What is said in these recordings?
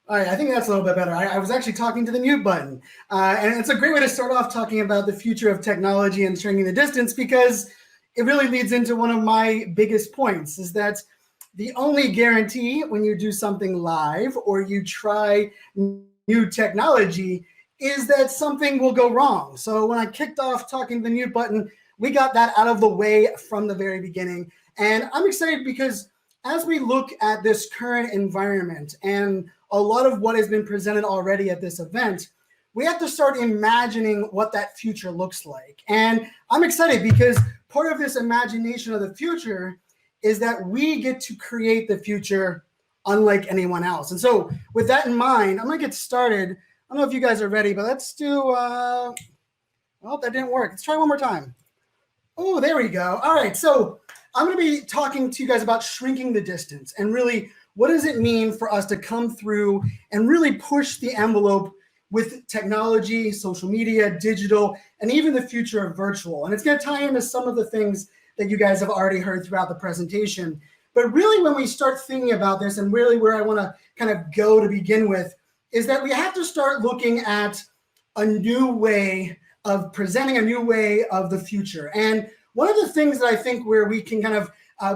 All right, I think that's a little bit better. I was actually talking to the mute button. And it's a great way to start off talking about the future of technology and shrinking the distance, because it really leads into one of my biggest points, is that the only guarantee when you do something live or you try new technology is that something will go wrong. So when I kicked off talking to the mute button, we got that out of the way from the very beginning. And I'm excited because as we look at this current environment and a lot of what has been presented already at this event, we have to start imagining what that future looks like. And I'm excited because part of this imagination of the future is that we get to create the future unlike anyone else. And so with that in mind, I'm gonna get started. I don't know if you guys are ready, but let's do, oh, that didn't work. Let's try one more time. Oh, there we go. All right, so I'm gonna be talking to you guys about shrinking the distance and really what does it mean for us to come through and really push the envelope with technology, social media, digital, and even the future of virtual. And it's gonna tie into some of the things that you guys have already heard throughout the presentation. But really when we start thinking about this, and really where I wanna kind of go to begin with, is that we have to start looking at a new way of presenting, a new way of the future. And one of the things that I think where we can kind of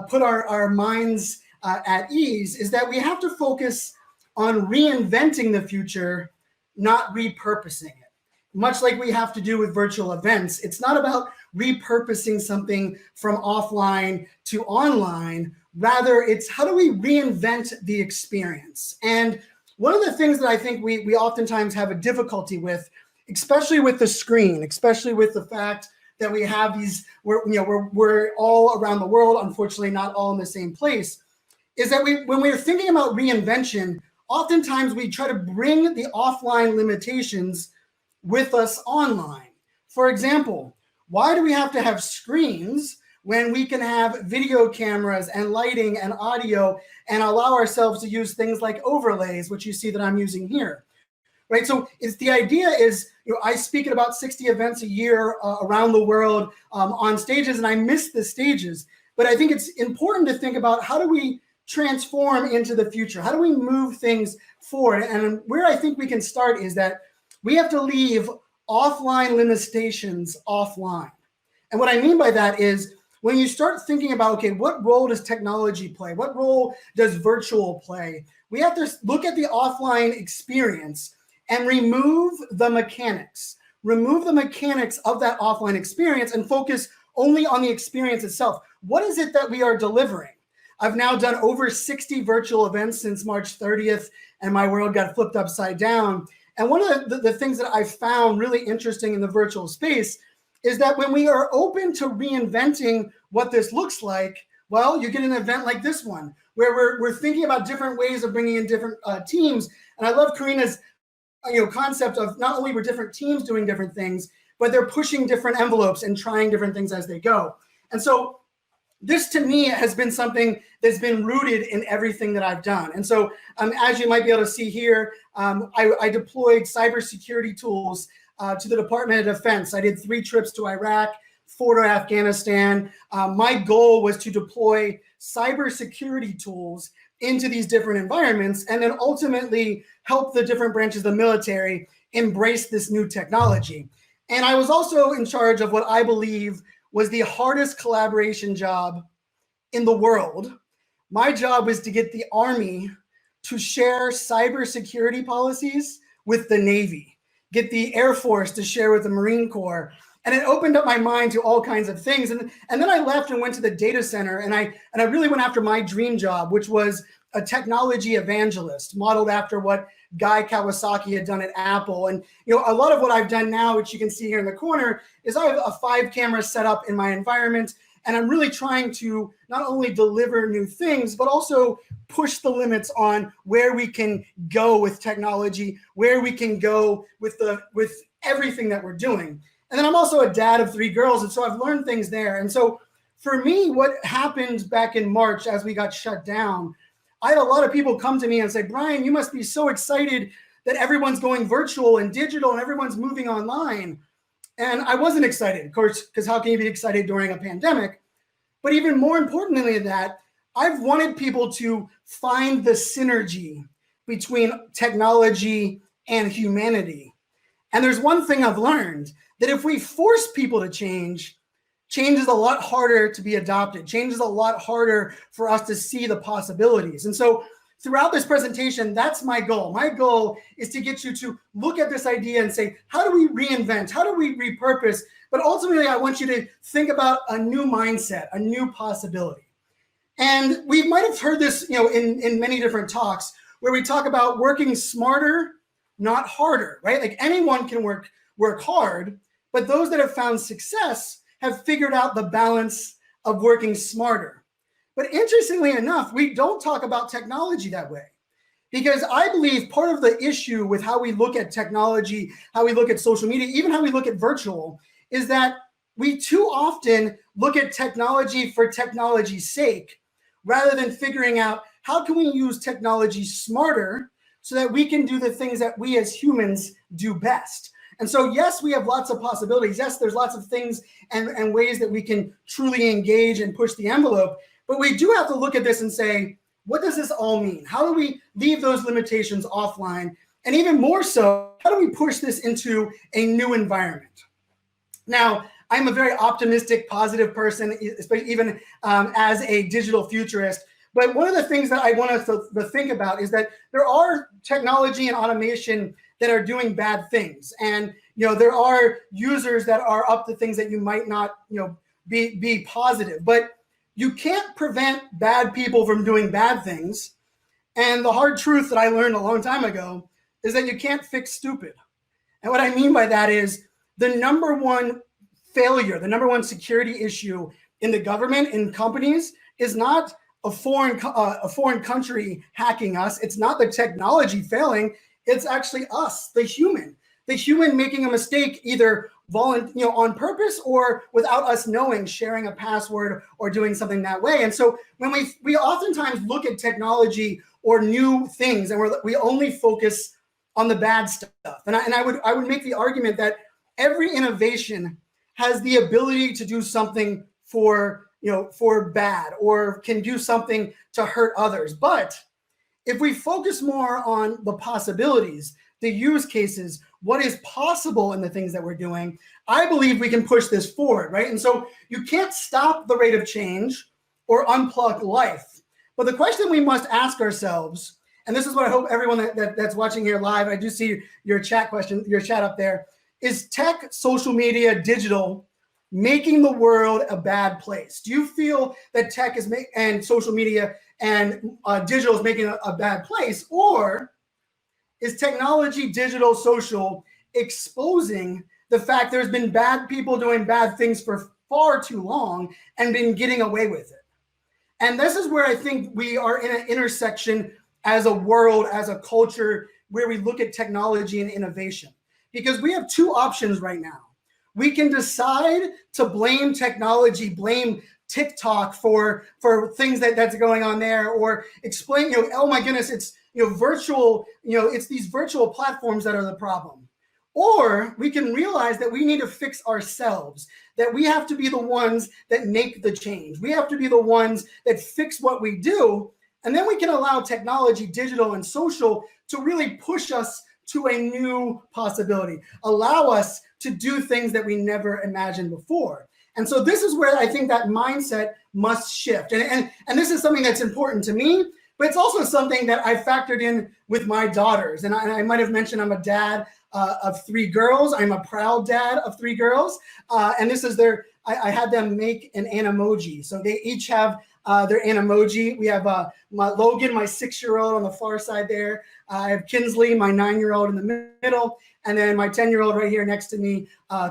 put our minds at ease is that we have to focus on reinventing the future, not repurposing it. Much like we have to do with virtual events, it's not about repurposing something from offline to online. Rather, it's how do we reinvent the experience? And one of the things that I think we oftentimes have a difficulty with, especially with the screen, especially with the fact that we have these, we're all around the world, unfortunately not all in the same place, is that when we're thinking about reinvention, oftentimes we try to bring the offline limitations with us online. For example, why do we have to have screens when we can have video cameras and lighting and audio and allow ourselves to use things like overlays, which you see that I'm using here? Right, so the idea is, I speak at about 60 events a year around the world on stages, and I miss the stages. But I think it's important to think about how do we transform into the future? How do we move things forward? And where I think we can start is that we have to leave offline limitations offline. And what I mean by that is when you start thinking about, okay, what role does technology play? What role does virtual play? We have to look at the offline experience and remove the mechanics. Remove the mechanics of that offline experience and focus only on the experience itself. What is it that we are delivering? I've now done over 60 virtual events since March 30th, and my world got flipped upside down. And one of the things that I've found really interesting in the virtual space is that when we are open to reinventing what this looks like, well, you get an event like this one, where we're thinking about different ways of bringing in different teams. And I love Karina's concept of not only were different teams doing different things, but they're pushing different envelopes and trying different things as they go. And so this to me has been something that's been rooted in everything that I've done. And so as you might be able to see here, I deployed cybersecurity tools to the Department of Defense. I did 3 trips to Iraq, 4 to Afghanistan. My goal was to deploy cybersecurity tools into these different environments and then ultimately help the different branches of the military embrace this new technology. And I was also in charge of what I believe was the hardest collaboration job in the world. My job was to get the Army to share cybersecurity policies with the Navy, get the Air Force to share with the Marine Corps. And it opened up my mind to all kinds of things. And then I left and went to the data center, and I really went after my dream job, which was a technology evangelist, modeled after what Guy Kawasaki had done at Apple. And a lot of what I've done now, which you can see here in the corner, is I have a 5-camera setup in my environment, and I'm really trying to not only deliver new things, but also push the limits on where we can go with technology, where we can go with everything that we're doing. And then I'm also a dad of 3 girls, and so I've learned things there. And so for me, what happened back in March as we got shut down, I had a lot of people come to me and say, Brian, you must be so excited that everyone's going virtual and digital and everyone's moving online. And I wasn't excited, of course, because how can you be excited during a pandemic? But even more importantly than that, I've wanted people to find the synergy between technology and humanity. And there's one thing I've learned, that if we force people to change, change is a lot harder to be adopted. Change is a lot harder for us to see the possibilities. And so throughout this presentation, that's my goal. My goal is to get you to look at this idea and say, how do we reinvent? How do we repurpose? But ultimately, I want you to think about a new mindset, a new possibility. And we might have heard this, in many different talks where we talk about working smarter, not harder, right? Like anyone can work hard, but those that have found success have figured out the balance of working smarter. But interestingly enough, we don't talk about technology that way, because I believe part of the issue with how we look at technology, how we look at social media, even how we look at virtual, is that we too often look at technology for technology's sake, rather than figuring out how can we use technology smarter so that we can do the things that we as humans do best. And so, yes, we have lots of possibilities. Yes, there's lots of things and ways that we can truly engage and push the envelope. But we do have to look at this and say, what does this all mean? How do we leave those limitations offline? And even more so, how do we push this into a new environment? Now, I'm a very optimistic, positive person, especially even as a digital futurist. But one of the things that I want us to think about is that there are technology and automation that are doing bad things. And there are users that are up to things that you might not be positive. But you can't prevent bad people from doing bad things. And the hard truth that I learned a long time ago is that you can't fix stupid. And what I mean by that is the number one failure, the number one security issue in the government, in companies, is not a foreign country hacking us. It's not the technology failing. It's actually us, the human making a mistake, either on purpose or without us knowing, sharing a password or doing something that way. And so when we oftentimes look at technology or new things, and we only focus on the bad stuff. And I would make the argument that every innovation has the ability to do something for bad, or can do something to hurt others. But if we focus more on the possibilities, the use cases, what is possible in the things that we're doing, I believe we can push this forward, right? And so you can't stop the rate of change or unplug life. But the question we must ask ourselves, and this is what I hope everyone that's watching here live, I do see your chat up there, is tech, social media, digital making the world a bad place? Do you feel that tech and social media and digital is making a bad place? Or is technology, digital, social exposing the fact there's been bad people doing bad things for far too long and been getting away with it? And this is where I think we are in an intersection as a world, as a culture, where we look at technology and innovation. Because we have two options right now. We can decide to blame technology, blame TikTok for things that's going on there, or explain, oh my goodness, it's virtual, it's these virtual platforms that are the problem. Or we can realize that we need to fix ourselves, that we have to be the ones that make the change. We have to be the ones that fix what we do. And then we can allow technology, digital and social, to really push us to a new possibility, allow us to do things that we never imagined before. And so this is where I think that mindset must shift. And this is something that's important to me, but it's also something that I factored in with my daughters. And I might have mentioned I'm a dad of 3 girls. I'm a proud dad of 3 girls. And this is I had them make an Animoji. So they each have their Animoji. We have my Logan, my 6-year-old on the far side there. I have Kinsley, my 9-year-old in the middle. And then my 10-year-old right here next to me,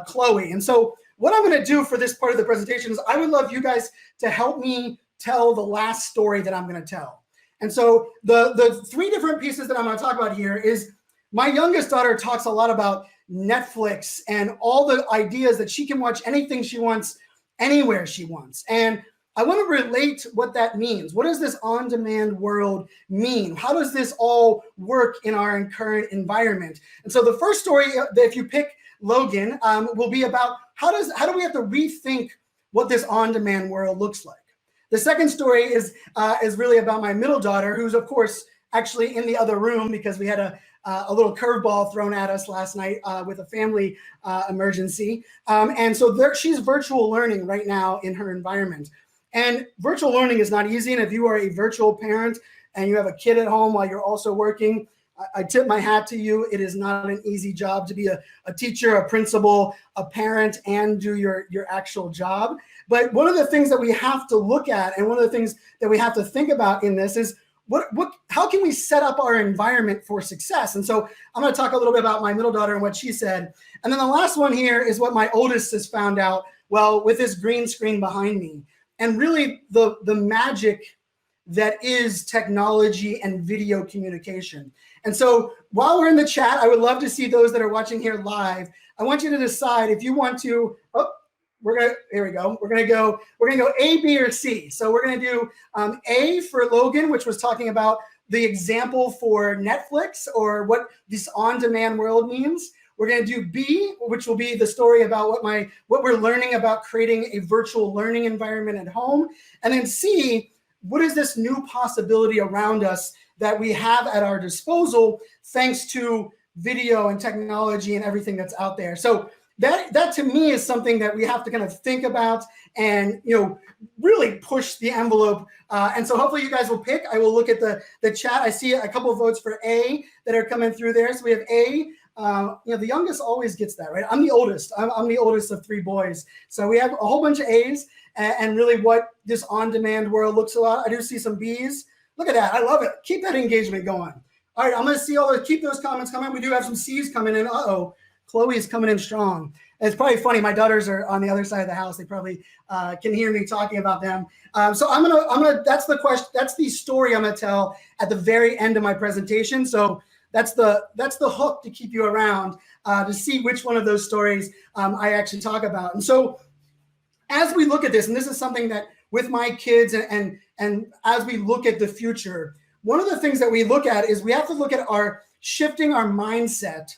Chloe. And so what I'm going to do for this part of the presentation is I would love you guys to help me tell the last story that I'm going to tell. And so the 3 different pieces that I'm going to talk about here is my youngest daughter talks a lot about Netflix and all the ideas that she can watch anything she wants, anywhere she wants. And I want to relate what that means. What does this on-demand world mean? How does this all work in our current environment? And so the first story, if you pick Logan, will be about how do we have to rethink what this on-demand world looks like? The second story is really about my middle daughter, who's of course actually in the other room because we had a little curveball thrown at us last night with a family emergency. And so she's virtual learning right now in her environment. And virtual learning is not easy. And if you are a virtual parent and you have a kid at home while you're also working, I tip my hat to you. It is not an easy job to be a teacher, a principal, a parent, and do your actual job. But one of the things that we have to look at, and one of the things that we have to think about in this is how can we set up our environment for success? And so I'm going to talk a little bit about my middle daughter and what she said. And then the last one here is what my oldest has found out, well, with this green screen behind me. And really the magic that is technology and video communication. And so while we're in the chat, I would love to see those that are watching here live. I want you to decide if you want to, here we go. We're gonna go A, B, or C. So we're gonna do A for Logan, which was talking about the example for Netflix or what this on-demand world means. We're gonna do B, which will be the story about what we're learning about creating a virtual learning environment at home. And then C, what is this new possibility around us that we have at our disposal thanks to video and technology and everything that's out there. So that to me is something that we have to kind of think about and really push the envelope. And so hopefully you guys will pick. I will look at the chat. I see a couple of votes for A that are coming through there. So we have A. The youngest always gets that, right? I'm the oldest. I'm the oldest of three boys. So we have a whole bunch of A's and really what this on-demand world looks like. I do see some B's. Look at that. I love it. Keep that engagement going. All right, I'm going to see keep those comments coming. We do have some C's coming in. Uh-oh, Chloe's coming in strong. It's probably funny. My daughters are on the other side of the house. They probably can hear me talking about them. So I'm gonna. That's the question. That's the story I'm gonna tell at the very end of my presentation. So that's the hook to keep you around to see which one of those stories I actually talk about. And so as we look at this, and this is something that with my kids and as we look at the future, one of the things that we look at is we have to look at shifting our mindset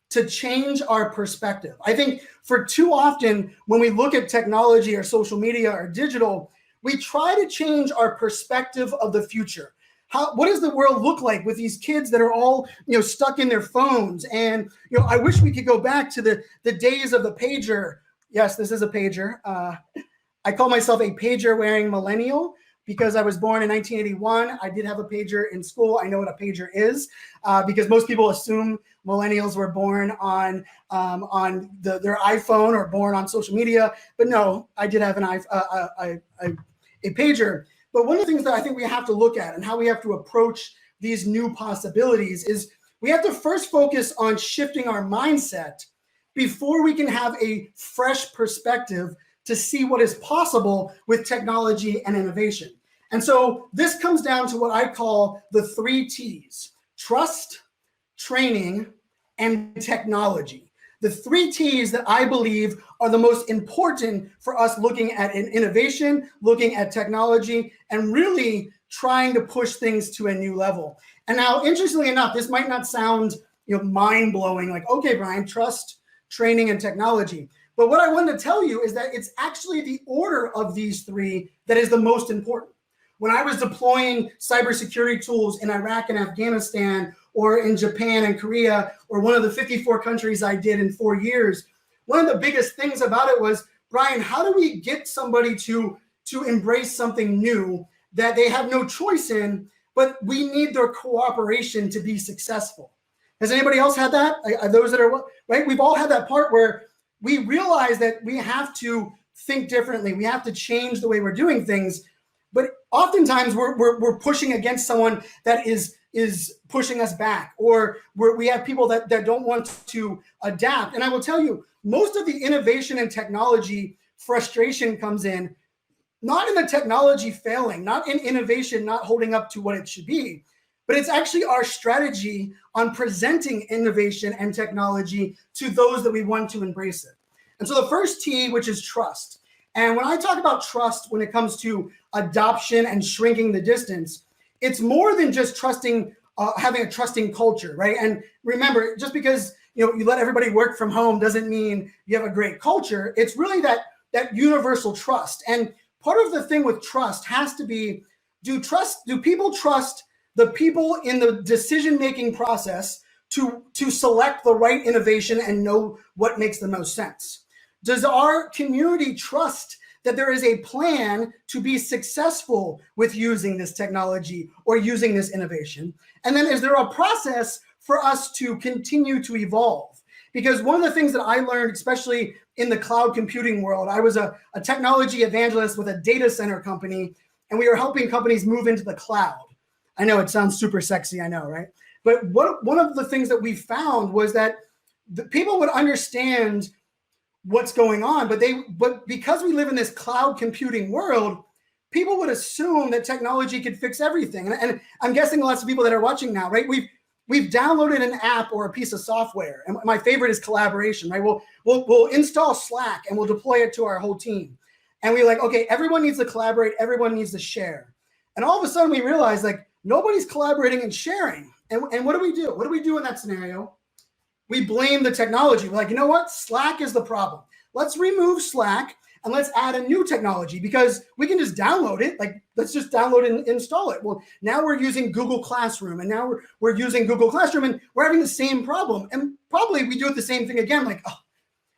to change our perspective. I think for too often when we look at technology or social media or digital, we try to change our perspective of the future. What does the world look like with these kids that are all stuck in their phones? And I wish we could go back to the days of the pager. Yes, this is a pager. I call myself a pager wearing millennial because I was born in 1981. I did have a pager in school. I know what a pager is because most people assume millennials were born on their iPhone or born on social media. But no, I did have a pager. But one of the things that I think we have to look at and how we have to approach these new possibilities is we have to first focus on shifting our mindset before we can have a fresh perspective to see what is possible with technology and innovation. And so this comes down to what I call the 3 T's: trust, training, and technology. The 3 T's that I believe are the most important for us looking at innovation, looking at technology, and really trying to push things to a new level. And now, interestingly enough, this might not sound mind-blowing, like, okay, Brian, trust, training, and technology. But what I wanted to tell you is that it's actually the order of these 3 that is the most important. When I was deploying cybersecurity tools in Iraq and Afghanistan, or in Japan and Korea, or one of the 54 countries I did in 4 years, one of the biggest things about it was, Brian, how do we get somebody to embrace something new that they have no choice in, but we need their cooperation to be successful? Has anybody else had that? Those that are, right? We've all had that part where we realize that we have to think differently. We have to change the way we're doing things. But oftentimes we're pushing against someone that is pushing us back, or we have people that don't want to adapt. And I will tell you, most of the innovation and technology frustration comes in, not in the technology failing, not in innovation not holding up to what it should be, but it's actually our strategy on presenting innovation and technology to those that we want to embrace it. And so the first T, which is trust. And when I talk about trust, when it comes to adoption and shrinking the distance, it's more than just trusting, having a trusting culture, right? And remember, just because you let everybody work from home doesn't mean you have a great culture. It's really that universal trust. And part of the thing with trust has to be, do people trust the people in the decision-making process to select the right innovation and know what makes the most sense? Does our community trust that there is a plan to be successful with using this technology or using this innovation? And then is there a process for us to continue to evolve? Because one of the things that I learned, especially in the cloud computing world, I was a technology evangelist with a data center company, and we were helping companies move into the cloud. I know it sounds super sexy, I know, right? But one of the things that we found was that the people would understand what's going on, but because we live in this cloud computing world, people would assume that technology could fix everything. And I'm guessing lots of people that are watching now, right? We've downloaded an app or a piece of software, and my favorite is collaboration, right? We'll install Slack and we'll deploy it to our whole team, and we're like, okay, everyone needs to collaborate, everyone needs to share, and all of a sudden we realize like nobody's collaborating and sharing, and what do we do? What do we do in that scenario? We blame the technology. We're like, you know what? Slack is the problem. Let's remove Slack and let's add a new technology because we can just download it. Like, let's just download and install it. Well, now we're using Google Classroom, and now we're using Google Classroom, and we're having the same problem. And probably we do it the same thing again. Like, oh,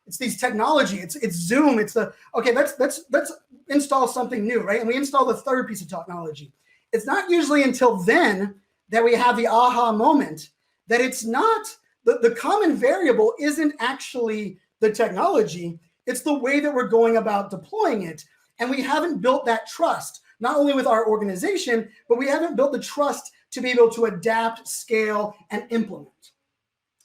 it's these technology. It's Zoom. It's okay. Let's install something new, right? And we install the third piece of technology. It's not usually until then that we have the aha moment that it's not. The common variable isn't actually the technology, it's the way that we're going about deploying it. And we haven't built that trust, not only with our organization, but we haven't built the trust to be able to adapt, scale, and implement.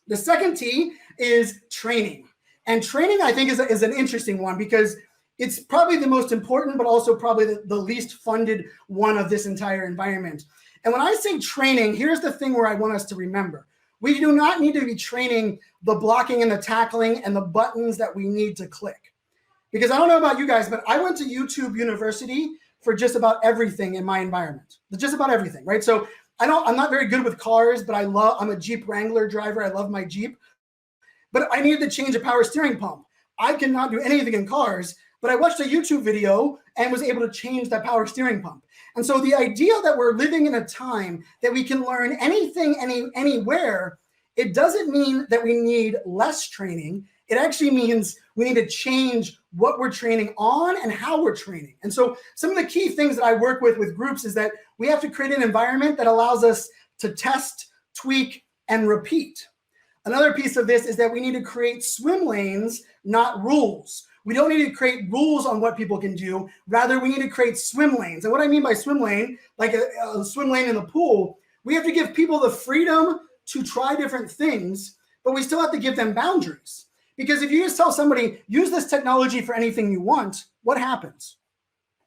The second T is training. And training, I think, is an interesting one because it's probably the most important, but also probably the least funded one of this entire environment. And when I say training, here's the thing where I want us to remember. We do not need to be training the blocking and the tackling and the buttons that we need to click. Because I don't know about you guys, but I went to YouTube University for just about everything in my environment. Just about everything, right? So I'm not very good with cars, but I'm a Jeep Wrangler driver. I love my Jeep. But I needed to change a power steering pump. I cannot do anything in cars, but I watched a YouTube video and was able to change that power steering pump. And so the idea that we're living in a time that we can learn anything, anywhere, it doesn't mean that we need less training. It actually means we need to change what we're training on and how we're training. And so some of the key things that I work with groups is that we have to create an environment that allows us to test, tweak, and repeat. Another piece of this is that we need to create swim lanes, not rules. We don't need to create rules on what people can do. Rather, we need to create swim lanes. And what I mean by swim lane, like a swim lane in the pool, we have to give people the freedom to try different things, but we still have to give them boundaries. Because if you just tell somebody, use this technology for anything you want, what happens?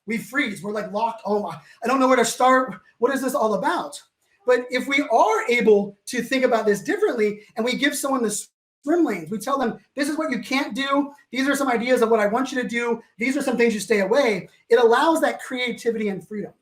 We freeze. We're like locked. Oh, I don't know where to start. What is this all about? But if we are able to think about this differently and we give someone the swim lanes, we tell them, this is what you can't do. These are some ideas of what I want you to do. These are some things you stay away. It allows that creativity and freedom.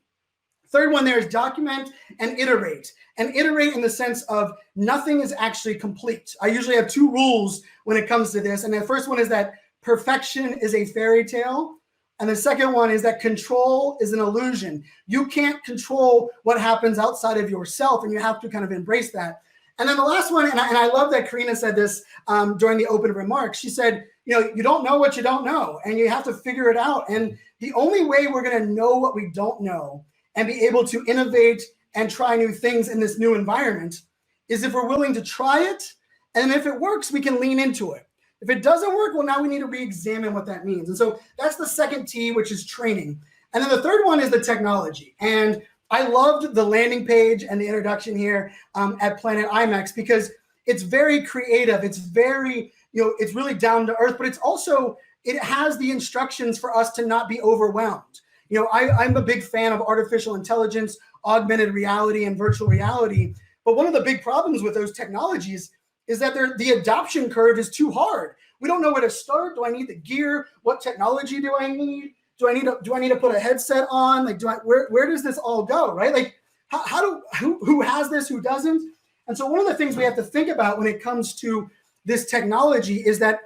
Third one there is document and iterate. And iterate in the sense of nothing is actually complete. I usually have two rules when it comes to this. And the first one is that perfection is a fairy tale. And the second one is that control is an illusion. You can't control what happens outside of yourself, and you have to kind of embrace that. And then the last one, and I love that Karina said this during the open remarks. She said, you don't know what you don't know, and you have to figure it out. And the only way we're going to know what we don't know and be able to innovate and try new things in this new environment is if we're willing to try it. And if it works, we can lean into it. If it doesn't work, well, now we need to re-examine what that means. And so that's the second T, which is training. And then the third one is the technology. And I loved the landing page and the introduction here at Planet IMEX because it's very creative. It's very, it's really down to earth, but it's also, it has the instructions for us to not be overwhelmed. I'm a big fan of artificial intelligence, augmented reality, and virtual reality. But one of the big problems with those technologies is that the adoption curve is too hard. We don't know where to start. Do I need the gear? What technology do I need? Do I need to put a headset on? Like, where does this all go? Right? Like, who has this? Who doesn't? And so one of the things we have to think about when it comes to this technology is that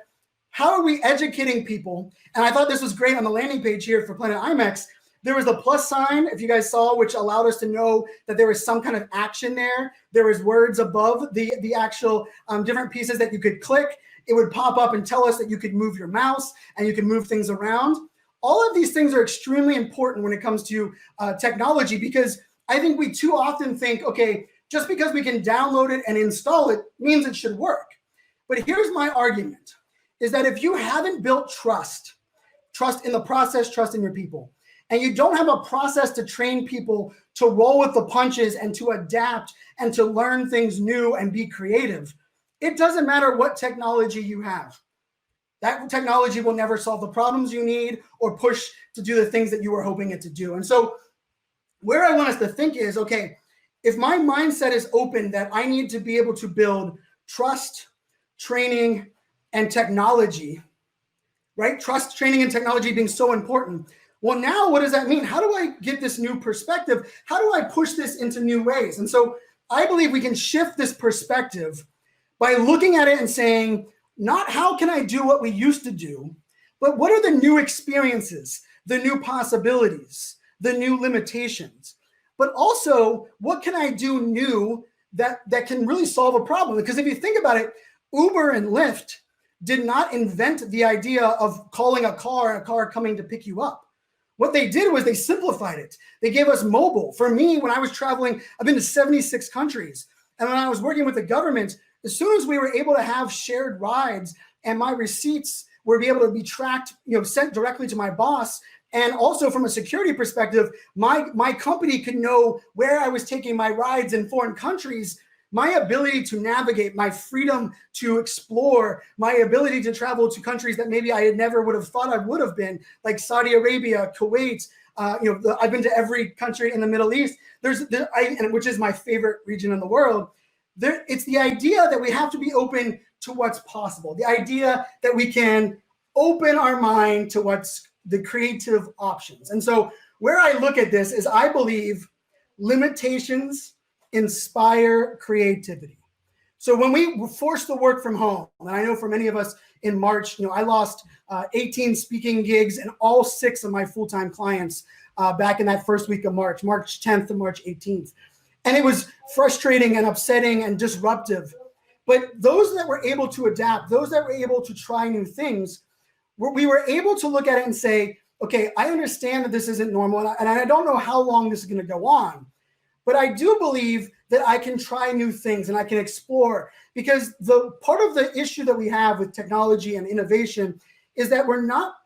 how are we educating people? And I thought this was great on the landing page here for Planet IMEX. There was the plus sign, if you guys saw, which allowed us to know that there was some kind of action there. There was words above the actual different pieces that you could click. It would pop up and tell us that you could move your mouse and you can move things around. All of these things are extremely important when it comes to technology, because I think we too often think, okay, just because we can download it and install it means it should work. But here's my argument, is that if you haven't built trust in the process, trust in your people, and you don't have a process to train people to roll with the punches and to adapt and to learn things new and be creative, it doesn't matter what technology you have. That technology will never solve the problems you need or push to do the things that you were hoping it to do. And so where I want us to think is, okay, if my mindset is open that I need to be able to build trust, training, and technology, right? Trust, training, and technology being so important. Well, now what does that mean? How do I get this new perspective? How do I push this into new ways? And so I believe we can shift this perspective by looking at it and saying, not how can I do what we used to do, but what are the new experiences, the new possibilities, the new limitations? But also, what can I do new that can really solve a problem? Because if you think about it, Uber and Lyft did not invent the idea of calling a car coming to pick you up. What they did was they simplified it. They gave us mobile. For me, when I was traveling, I've been to 76 countries. And when I was working with the government, as soon as we were able to have shared rides and my receipts were able to be tracked, sent directly to my boss, and also from a security perspective, my company could know where I was taking my rides in foreign countries. My ability to navigate, my freedom to explore, my ability to travel to countries that maybe I had never would have thought I would have been, like Saudi Arabia, Kuwait. I've been to every country in the Middle East. Which is my favorite region in the world. It's the idea that we have to be open to what's possible. The idea that we can open our mind to what's the creative options. And so where I look at this is I believe limitations inspire creativity. So when we force the work from home, and I know for many of us in March, I lost 18 speaking gigs and all 6 of my full-time clients back in that first week of March 10th to March 18th. And it was frustrating and upsetting and disruptive. But those that were able to adapt, those that were able to try new things, we were able to look at it and say, okay, I understand that this isn't normal, and I don't know how long this is going to go on. But I do believe that I can try new things and I can explore, because the part of the issue that we have with technology and innovation is that we're not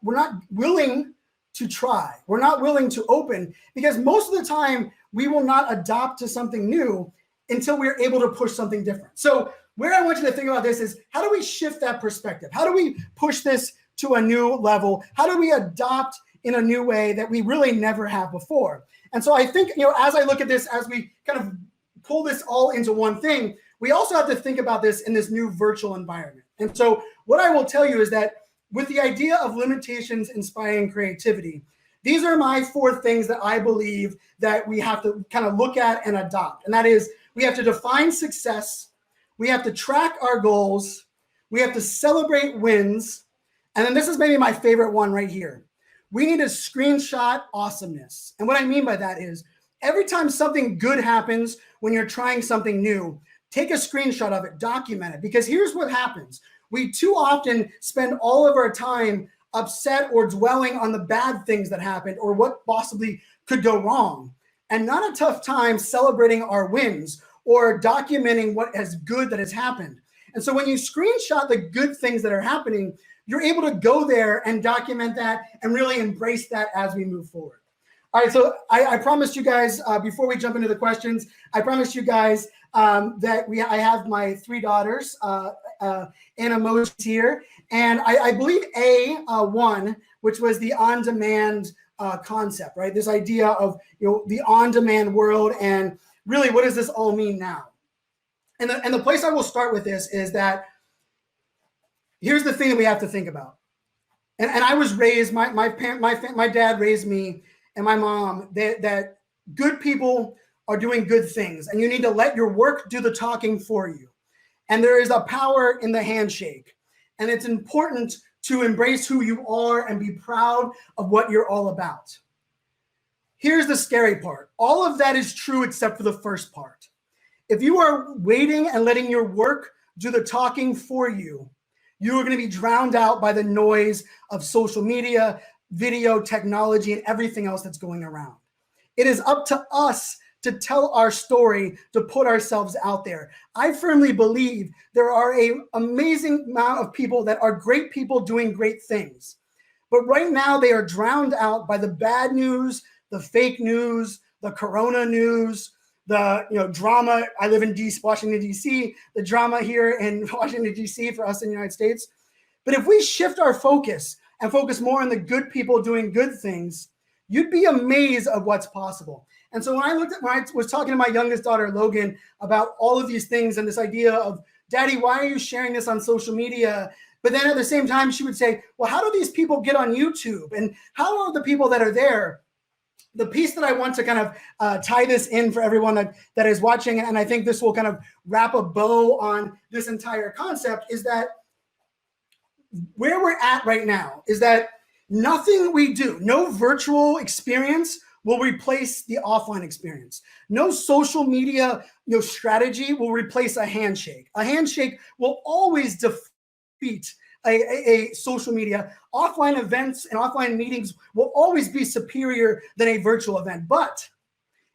willing to try. We're not willing to open, because most of the time we will not adopt to something new until we're able to push something different. So where I want you to think about this is, how do we shift that perspective? How do we push this to a new level? How do we adopt in a new way that we really never have before? And so I think, as I look at this, as we kind of pull this all into one thing, we also have to think about this in this new virtual environment. And so what I will tell you is that with the idea of limitations inspiring creativity, these are my 4 things that I believe that we have to kind of look at and adopt. And that is, we have to define success, we have to track our goals, we have to celebrate wins, and then this is maybe my favorite one right here. We need to screenshot awesomeness. And what I mean by that is, every time something good happens when you're trying something new, take a screenshot of it, document it, because here's what happens. We too often spend all of our time upset or dwelling on the bad things that happened or what possibly could go wrong, and not a tough time celebrating our wins or documenting what is good that has happened. And so when you screenshot the good things that are happening, you're able to go there and document that and really embrace that as we move forward. All right, so I promised you guys, before we jump into the questions, I promised you guys that I have my 3 daughters, Anna Moses here, and I believe A1, which was the on-demand concept, right? This idea of the on-demand world, and really, what does this all mean now? And the place I will start with this is that here's the thing that we have to think about. And I was raised, my dad raised me and my mom that good people are doing good things, and you need to let your work do the talking for you. And there is a power in the handshake, and it's important to embrace who you are and be proud of what you're all about. Here's the scary part. All of that is true except for the first part. If you are waiting and letting your work do the talking for you, you are going to be drowned out by the noise of social media, video, technology, and everything else that's going around. It is up to us to tell our story, to put ourselves out there. I firmly believe there are an amazing amount of people that are great people doing great things. But right now they are drowned out by the bad news, the fake news, the corona news, the drama. I live in Washington, D.C., the drama here in Washington, D.C. for us in the United States. But if we shift our focus and focus more on the good people doing good things, you'd be amazed of what's possible. And so when I was talking to my youngest daughter, Logan, about all of these things and this idea of, Daddy, why are you sharing this on social media? But then at the same time, she would say, well, how do these people get on YouTube? And how are the people that are there? The piece that I want to kind of tie this in for everyone that is watching, and I think this will kind of wrap a bow on this entire concept, is that where we're at right now is that nothing we do, no virtual experience will replace the offline experience. No social media strategy will replace a handshake. A handshake will always defeat a social media. Offline events and offline meetings will always be superior than a virtual event. But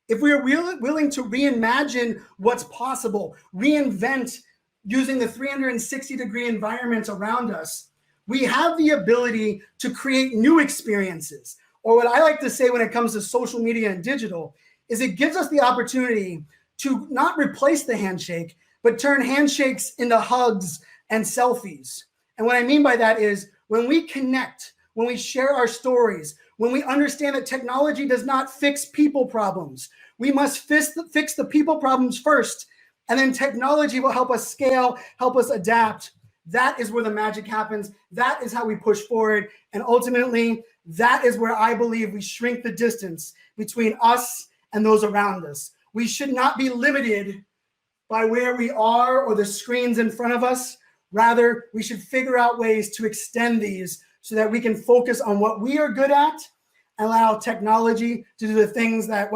if we are willing to reimagine what's possible, reinvent using the 360-degree environments around us, we have the ability to create new experiences. Or what I like to say when it comes to social media and digital is it gives us the opportunity to not replace the handshake, but turn handshakes into hugs and selfies. And what I mean by that is when we connect, when we share our stories, when we understand that technology does not fix people problems, we must fix the people problems first, and then technology will help us scale, help us adapt. That is where the magic happens. That is how we push forward. And ultimately, that is where I believe we shrink the distance between us and those around us. We should not be limited by where we are or the screens in front of us. Rather, we should figure out ways to extend these so that we can focus on what we are good at and allow technology to do the things that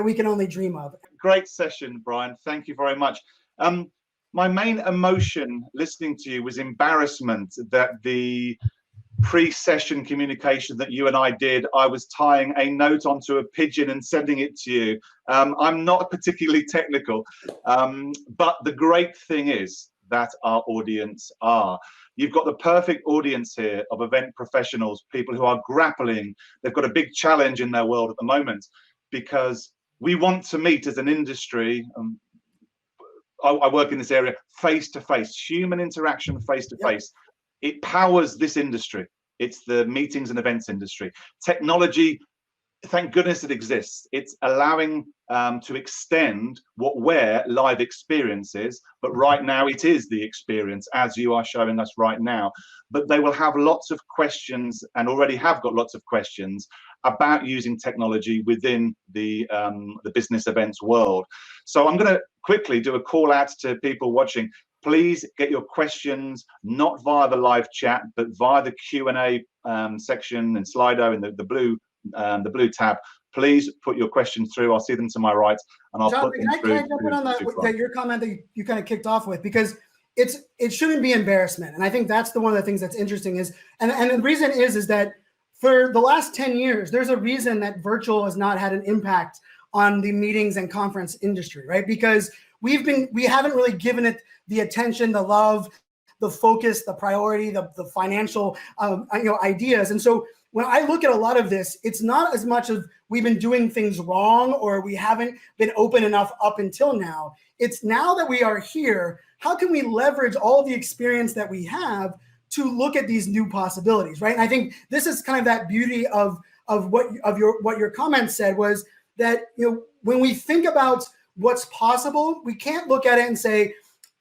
we can only dream of. Great session, Brian. Thank you very much. My main emotion listening to you was embarrassment that the pre-session communication that you and I did, I was tying a note onto a pigeon and sending it to you. I'm not particularly technical, but the great thing is that our audience are. You've got the perfect audience here of event professionals, people who are grappling. They've got a big challenge in their world at the moment because we want to meet as an industry. I work in this area, face-to-face, human interaction, face-to-face. It powers this industry. It's the meetings and events industry. Technology, thank goodness it exists. It's allowing to extend what where live experience is, but right now it is the experience as you are showing us right now. But they will have lots of questions and already have got lots of questions about using technology within the business events world. So I'm going to quickly do a call out to people watching. Please get your questions not via the live chat, but via the Q&A section and Slido in the blue tab. Please put your questions through. I'll see them to my right, and I'll put them through. Can I jump in on your comment that you kind of kicked off with, because it shouldn't be embarrassment, and I think that's one of the things that's interesting is, and the reason is that for the last 10 years, there's a reason that virtual has not had an impact on the meetings and conference industry, right? Because we haven't really given it the attention, the love, the focus, the priority, the financial ideas. And so when I look at a lot of this, it's not as much of we've been doing things wrong or we haven't been open enough up until now. It's now that we are here, how can we leverage all the experience that we have to look at these new possibilities, right? And I think this is kind of that beauty of what your comment said was that, when we think about what's possible, we can't look at it and say,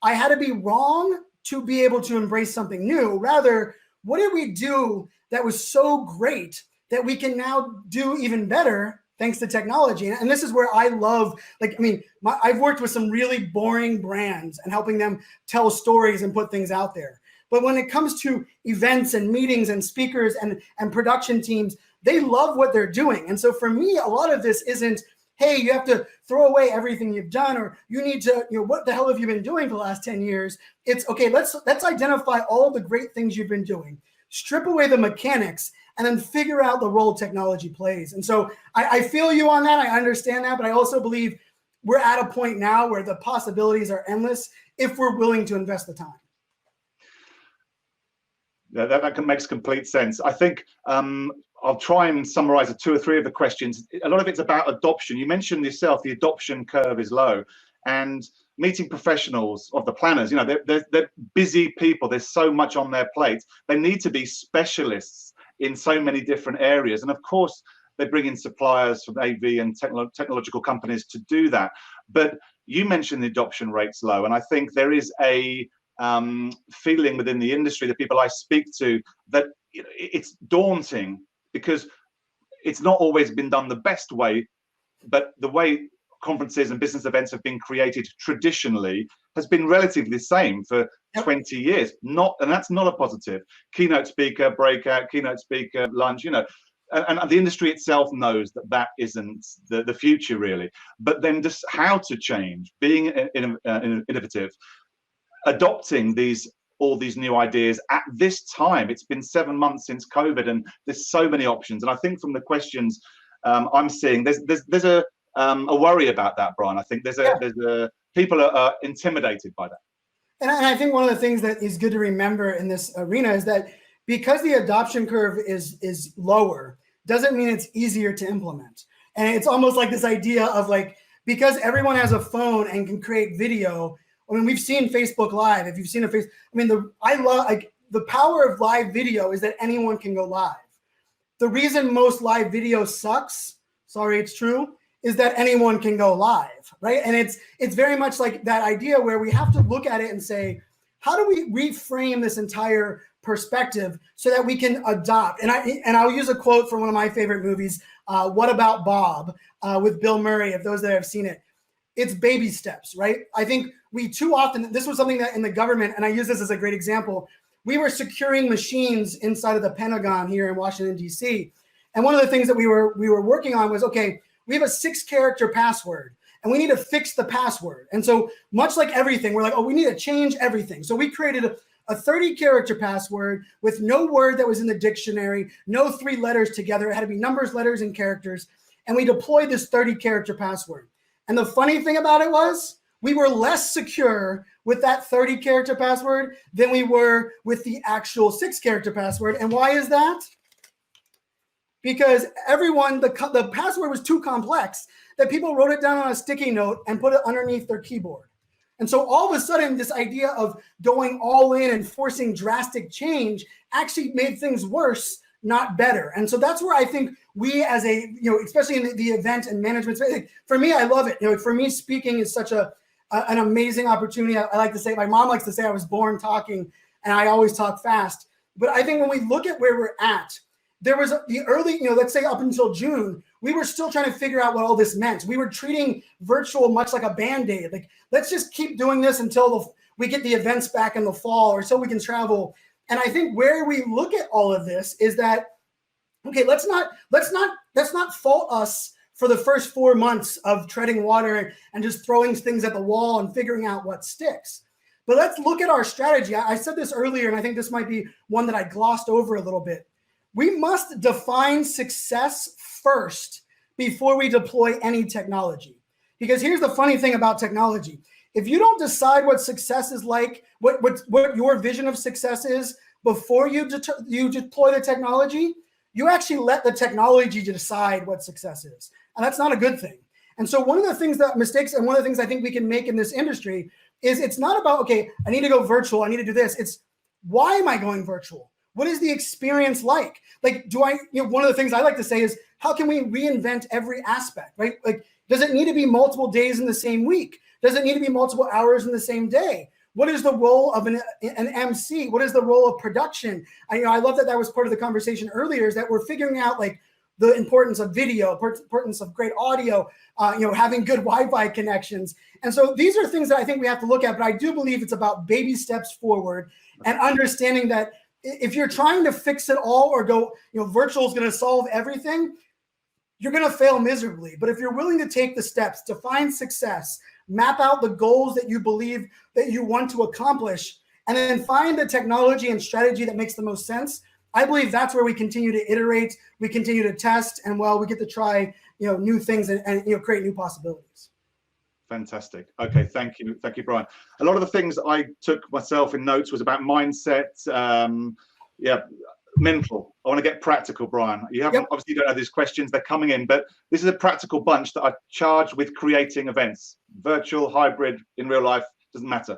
I had to be wrong to be able to embrace something new. Rather, what did we do that was so great that we can now do even better thanks to technology? And this is where I love, I've worked with some really boring brands and helping them tell stories and put things out there. But when it comes to events and meetings and speakers and production teams, they love what they're doing. And so for me, a lot of this isn't, hey, you have to throw away everything you've done, or you need to, what the hell have you been doing for the last 10 years? It's okay, let's identify all the great things you've been doing, strip away the mechanics, and then figure out the role technology plays. And so I feel you on that. I understand that, but I also believe we're at a point now where the possibilities are endless if we're willing to invest the time. Yeah, that makes complete sense. I think I'll try and summarize 2 or 3 of the questions. A lot of it's about adoption. You mentioned yourself, the adoption curve is low. And meeting professionals of the planners, they're busy people. There's so much on their plate. They need to be specialists in so many different areas. And of course, they bring in suppliers from AV and technological companies to do that. But you mentioned the adoption rate's low. And I think there is a feeling within the industry, the people I speak to, that it's daunting because it's not always been done the best way, but the way conferences and business events have been created traditionally has been relatively the same for 20 years. And that's not a positive. Keynote speaker, breakout, keynote speaker, lunch, and the industry itself knows that isn't the future really. But then just how to change, being innovative, adopting all these new ideas at this time. It's been 7 months since COVID, and there's so many options. And I think from the questions I'm seeing, there's a worry about that, Brian. I think people are intimidated by that. And I think one of the things that is good to remember in this arena is that because the adoption curve is lower, doesn't mean it's easier to implement. And it's almost like this idea of because everyone has a phone and can create video. I mean, we've seen Facebook Live. If you've seen I love the power of live video is that anyone can go live. The reason most live video sucks, sorry, it's true, is that anyone can go live, right? And it's very much like that idea where we have to look at it and say, how do we reframe this entire perspective so that we can adopt? And I'll use a quote from one of my favorite movies, What About Bob, with Bill Murray, of those that have seen it. It's baby steps, right? I think we too often, this was something that in the government, and I use this as a great example, we were securing machines inside of the Pentagon here in Washington, D.C. And one of the things that we were working on was, okay, we have a 6-character password and we need to fix the password. And so much like everything, we're like, oh, we need to change everything. So we created a 30-character password with no word that was in the dictionary, no 3 letters together. It had to be numbers, letters, and characters. And we deployed this 30-character password. And the funny thing about it was we were less secure with that 30-character password than we were with the actual 6-character password. And why is that? Because the password was too complex that people wrote it down on a sticky note and put it underneath their keyboard. And so all of a sudden, this idea of going all in and forcing drastic change actually made things worse, not better. And so that's where I think we as especially in the event and management space, for me, I love it. For me, speaking is such an amazing opportunity. I like to say, my mom likes to say I was born talking, and I always talk fast. But I think when we look at where we're at, there was the early, let's say up until June, we were still trying to figure out what all this meant. We were treating virtual much like a Band-Aid. Like, let's just keep doing this until we get the events back in the fall or so we can travel. And I think where we look at all of this is that, okay, let's not fault us for the first 4 months of treading water and just throwing things at the wall and figuring out what sticks. But let's look at our strategy. I said this earlier, and I think this might be one that I glossed over a little bit. We must define success first before we deploy any technology. Because here's the funny thing about technology. If you don't decide what success is like, what your vision of success is before you deploy the technology, you actually let the technology decide what success is. And that's not a good thing. And so one of the things that mistakes, and one of the things I think we can make in this industry is it's not about, okay, I need to go virtual, I need to do this. It's why am I going virtual? What is the experience like? Like, one of the things I like to say is, how can we reinvent every aspect, right? Like, does it need to be multiple days in the same week? Does it need to be multiple hours in the same day? What is the role of an MC? What is the role of production? I love that was part of the conversation earlier, is that we're figuring out like the importance of video, importance of great audio, having good Wi-Fi connections. And so these are things that I think we have to look at, but I do believe it's about baby steps forward and understanding that if you're trying to fix it all or go, virtual is going to solve everything, you're going to fail miserably. But if you're willing to take the steps to find success, map out the goals that you believe that you want to accomplish, and then find the technology and strategy that makes the most sense, I believe that's where we continue to iterate, we continue to test, and we get to try new things and create new possibilities. Fantastic. Okay, thank you, Brian. A lot of the things I took myself in notes was about mindset. Mental. I want to get practical, Brian. You haven't obviously, you don't have these questions, they're coming in, but this is a practical bunch that I've charged with creating events, virtual, hybrid, in real life, doesn't matter.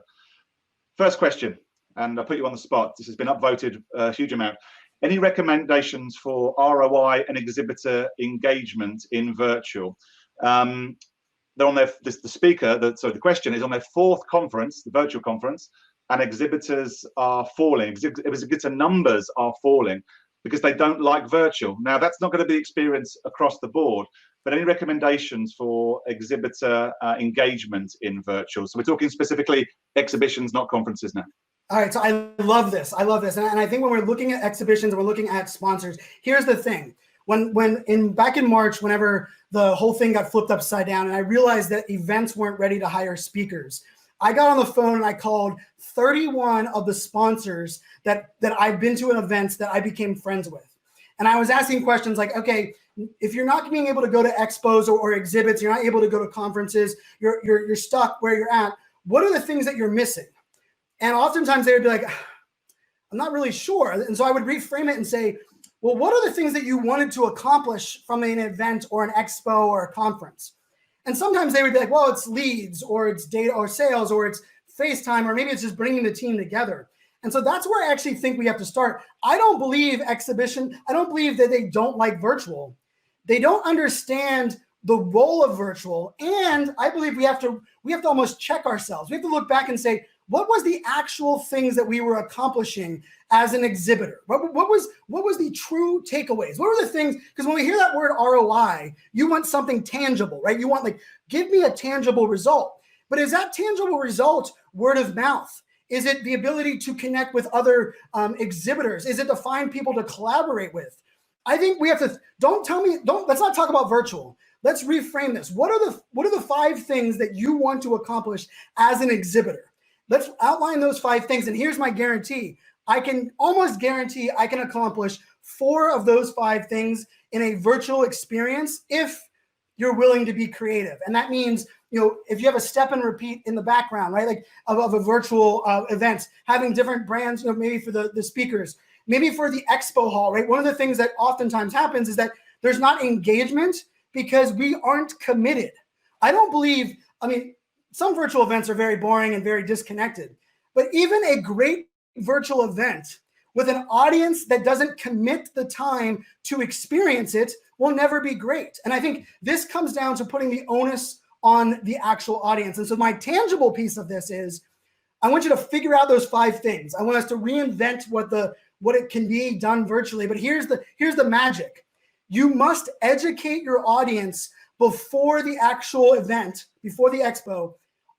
First question, and I'll put you on the spot. This has been upvoted a huge amount. Any recommendations for ROI and exhibitor engagement in virtual? They're on their, the speaker, the question is on their 4th conference, the virtual conference, and exhibitors are falling. Exhibitor numbers are falling because they don't like virtual. Now, that's not going to be experienced across the board, but any recommendations for exhibitor engagement in virtual? So we're talking specifically exhibitions, not conferences now. All right, so I love this. And I think when we're looking at exhibitions and we're looking at sponsors, here's the thing. Back in March, whenever the whole thing got flipped upside down and I realized that events weren't ready to hire speakers, I got on the phone and I called 31 of the sponsors that I've been to an events that I became friends with. And I was asking questions like, okay, if you're not being able to go to expos or exhibits, you're not able to go to conferences, you're stuck where you're at, what are the things that you're missing? And oftentimes they would be like, I'm not really sure. And so I would reframe it and say, well, what are the things that you wanted to accomplish from an event or an expo or a conference? And sometimes they would be like, well, it's leads or it's data or sales or it's FaceTime, or maybe it's just bringing the team together. And so that's where I actually think we have to start. I don't believe that they don't like virtual. They don't understand the role of virtual. And I believe we have to almost check ourselves. We have to look back and say, what was the actual things that we were accomplishing as an exhibitor? What was the true takeaways? What were the things? Because when we hear that word ROI, you want something tangible, right? You want like, give me a tangible result. But is that tangible result word of mouth? Is it the ability to connect with other exhibitors? Is it to find people to collaborate with? I think we have to, let's not talk about virtual. Let's reframe this. What are the 5 things that you want to accomplish as an exhibitor? Let's outline those 5 things. And here's my guarantee. I can almost guarantee I can accomplish 4 of those 5 things in a virtual experience if you're willing to be creative. And that means, if you have a step and repeat in the background, right? Like of a virtual event, having different brands, maybe for the speakers, maybe for the expo hall, right? One of the things that oftentimes happens is that there's not engagement because we aren't committed. Some virtual events are very boring and very disconnected, but even a great virtual event with an audience that doesn't commit the time to experience it will never be great. And I think this comes down to putting the onus on the actual audience. And so my tangible piece of this is, I want you to figure out those 5 things. I want us to reinvent what it can be done virtually. But here's the magic. You must educate your audience before the actual event, before the expo,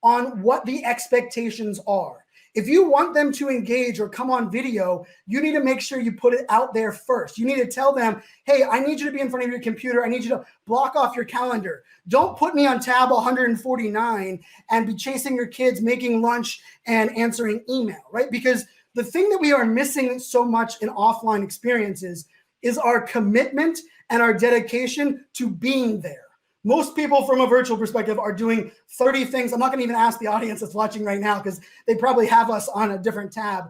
on what the expectations are. If you want them to engage or come on video, you need to make sure you put it out there first. You need to tell them, hey, I need you to be in front of your computer. I need you to block off your calendar. Don't put me on tab 149 and be chasing your kids, making lunch and answering email, right? Because the thing that we are missing so much in offline experiences is our commitment and our dedication to being there. Most people from a virtual perspective are doing 30 things. I'm not going to even ask the audience that's watching right now because they probably have us on a different tab.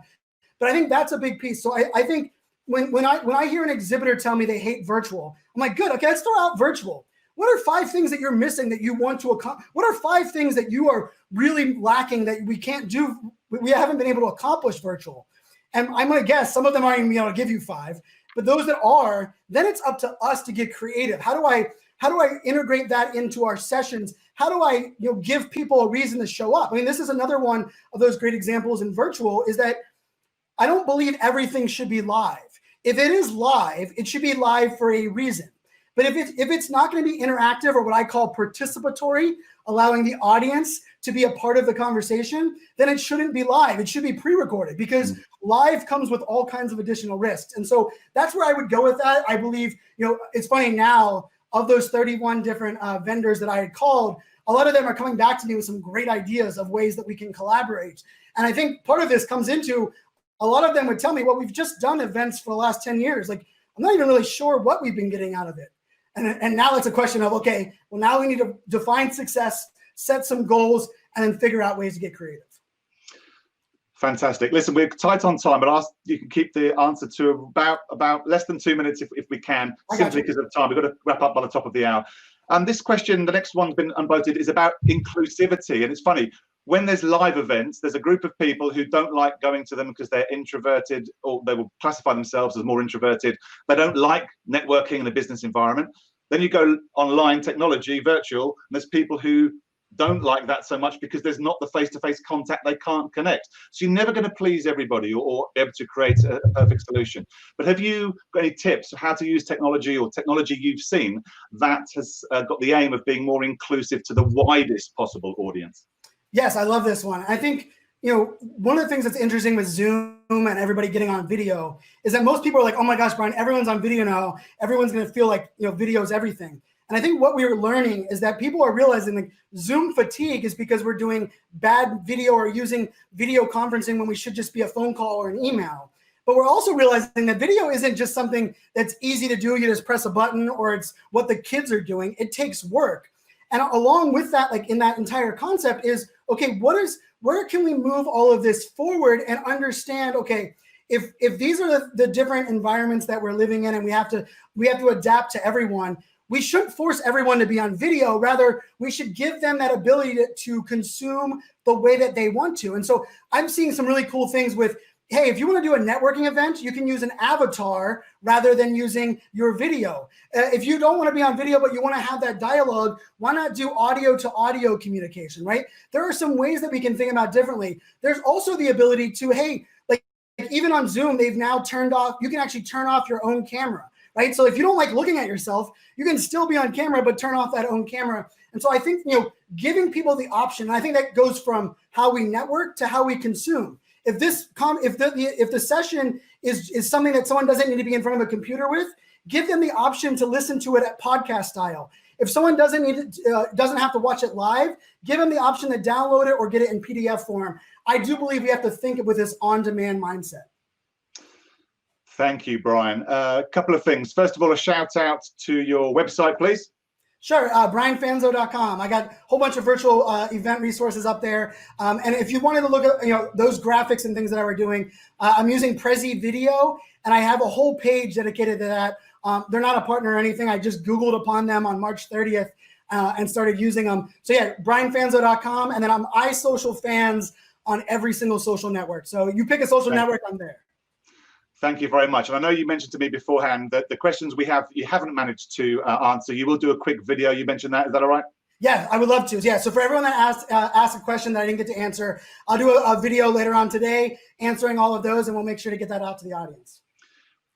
But I think that's a big piece. So I think when I hear an exhibitor tell me they hate virtual, I'm like, good, okay, let's throw out virtual. What are 5 things that you're missing that you want to accomplish? What are 5 things that you are really lacking that we can't do? We haven't been able to accomplish virtual. And I'm going to guess some of them aren't even able to give you 5, but those that are, then it's up to us to get creative. How do I integrate that into our sessions? How do I give people a reason to show up? I mean, this is another one of those great examples in virtual, is that I don't believe everything should be live. If it is live, it should be live for a reason. But if it's not going to be interactive or what I call participatory, allowing the audience to be a part of the conversation, then it shouldn't be live. It should be pre-recorded, because live comes with all kinds of additional risks. And so that's where I would go with that. I believe, it's funny now, of those 31 different vendors that I had called, a lot of them are coming back to me with some great ideas of ways that we can collaborate. And I think part of this comes into, a lot of them would tell me, well, we've just done events for the last 10 years. Like, I'm not even really sure what we've been getting out of it. And now it's a question of, okay, well, now we need to define success, set some goals, and then figure out ways to get creative. Fantastic. Listen, we're tight on time, but you can keep the answer to about less than 2 minutes if we can, simply because of time. We've got to wrap up by the top of the hour. This question, the next one's been unvoted, is about inclusivity. And it's funny, when there's live events, there's a group of people who don't like going to them because they're introverted, or they will classify themselves as more introverted. They don't like networking in a business environment. Then you go online, technology, virtual, and there's people who don't like that so much because there's not the face-to-face contact, they can't connect. So you're never going to please everybody or be able to create a perfect solution. But have you got any tips for how to use technology, or technology you've seen that has got the aim of being more inclusive to the widest possible audience? Yes, I love this one. I think, one of the things that's interesting with Zoom and everybody getting on video is that most people are like, oh my gosh, Brian, everyone's on video now. Everyone's going to feel like, video is everything. And I think what we were learning is that people are realizing like Zoom fatigue is because we're doing bad video or using video conferencing when we should just be a phone call or an email. But we're also realizing that video isn't just something that's easy to do. You just press a button, or it's what the kids are doing. It takes work. And along with that, like in that entire concept is, okay, where can we move all of this forward and understand, okay, if these are the different environments that we're living in and we have to adapt to everyone, we shouldn't force everyone to be on video. Rather, we should give them that ability to consume the way that they want to. And so I'm seeing some really cool things with, hey, if you want to do a networking event, you can use an avatar rather than using your video. If you don't want to be on video, but you want to have that dialogue, why not do audio to audio communication, right? There are some ways that we can think about differently. There's also the ability to, hey, like even on Zoom, they've now turned off, you can actually turn off your own camera, right? So if you don't like looking at yourself, you can still be on camera, but turn off that own camera. And so I think, giving people the option, and I think that goes from how we network to how we consume. If the session is something that someone doesn't need to be in front of a computer with, give them the option to listen to it at podcast style. If someone doesn't have to watch it live, give them the option to download it or get it in PDF form. I do believe we have to think with this on-demand mindset. Thank you, Brian. A couple of things. First of all, a shout out to your website, please. Sure, brianfanzo.com. I got a whole bunch of virtual event resources up there. And if you wanted to look at those graphics and things that I were doing, I'm using Prezi Video, and I have a whole page dedicated to that. They're not a partner or anything. I just Googled upon them on March 30th and started using them. So yeah, brianfanzo.com, and then I'm iSocialFans on every single social network. So you pick a social network, I'm there. Thank you very much. And I know you mentioned to me beforehand that the questions you haven't managed to answer, you will do a quick video. You mentioned that. Is that all right? Yeah, I would love to. Yeah, so for everyone that asked a question that I didn't get to answer, I'll do a video later on today answering all of those, and we'll make sure to get that out to the audience.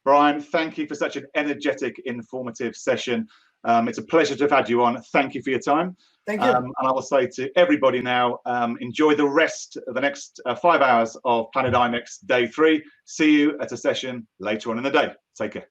Brian, thank you for such an energetic, informative session. It's a pleasure to have had you on. Thank you for your time. Thank you. And I will say to everybody now, enjoy the rest of the next 5 hours of Planet IMEX Day 3. See you at a session later on in the day. Take care.